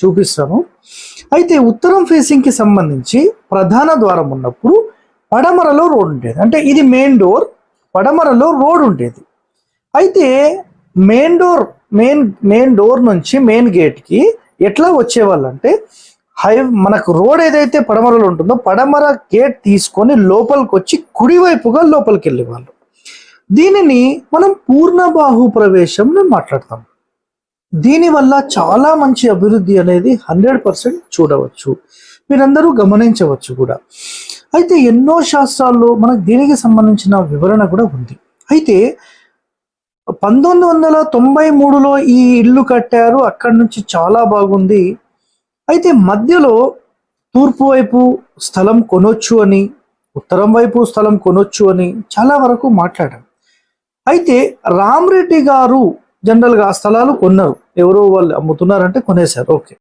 చూపిస్తాను. అయితే ఉత్తరం ఫేసింగ్కి సంబంధించి ప్రధాన ద్వారం ఉన్నప్పుడు పడమరలో రోడ్ ఉండేది. అంటే ఇది మెయిన్ డోర్, పడమరలో రోడ్ ఉండేది. అయితే మెయిన్ డోర్ నుంచి మెయిన్ గేట్కి ఎట్లా వచ్చేవాళ్ళు అంటే మనకు రోడ్ ఏదైతే పడమరలో ఉంటుందో పడమర గేట్ తీసుకొని లోపలికి వచ్చి కుడివైపుగా లోపలికి వెళ్ళేవాళ్ళు. దీనిని మనం పూర్ణబాహు ప్రవేశం మాట్లాడతాం. దీనివల్ల చాలా మంచి అభివృద్ధి అనేది 100% చూడవచ్చు, మీరందరూ గమనించవచ్చు కూడా. అయితే ఎన్నో శాస్త్రాల్లో మనకు దీనికి సంబంధించిన వివరణ కూడా ఉంది. అయితే 1993లో ఈ ఇల్లు కట్టారు, అక్కడి నుంచి చాలా బాగుంది. అయితే మధ్యలో తూర్పు వైపు స్థలం కొనొచ్చు అని, ఉత్తరం వైపు స్థలం కొనొచ్చు అని చాలా వరకు మాట్లాడారు. అయితే రామరెడ్డి గారు జనరల్గా ఆ స్థలాలు కొన్నారు, ఎవరో వాళ్ళు అమ్ముతున్నారంటే కొనేశారు, ఓకే.